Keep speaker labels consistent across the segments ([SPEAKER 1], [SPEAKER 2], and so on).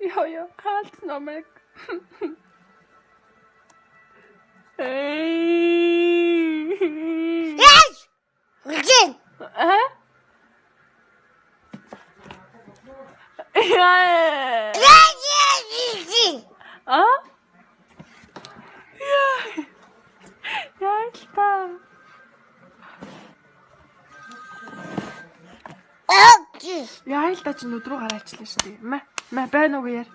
[SPEAKER 1] Ёо, хаалт номыг.
[SPEAKER 2] Yes! Again!
[SPEAKER 1] Яа л та чи нүдрүү гараачлаа шүү дээ. Мэ байна уу яар.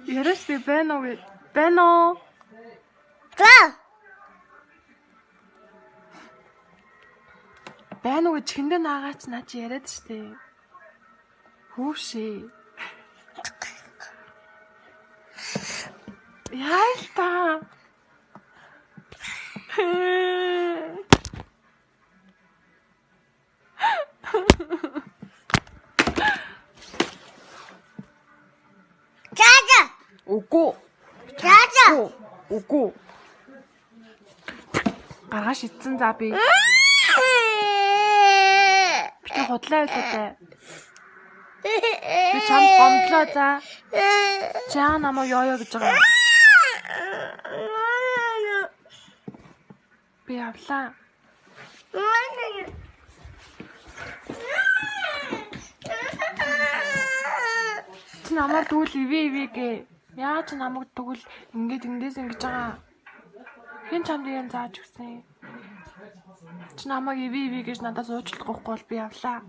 [SPEAKER 1] Яраш дээ байна уу? Байна уу? Байна уу гэж хэндэ наагаач наа чи яриад штэ. Хүүшээ. Яа л та.
[SPEAKER 2] Чаажа.
[SPEAKER 1] Үгүй.
[SPEAKER 2] Чаажа.
[SPEAKER 1] Үгүй. Гараа шидсэн за би. Би худлаа байлаа. Би чамд гомдлоо за. Чаа намайг ёо гэж байгаа. Би авлаа. Чи намайг тэгвэл ивэ гээ. Яа чи намайг тэгвэл ингэж ингэж байгаа. Хэн чамд юм зааж өгсөн юм? Чи намайг ивэ гэж надаас уучлах гэхгүй бол би авлаа.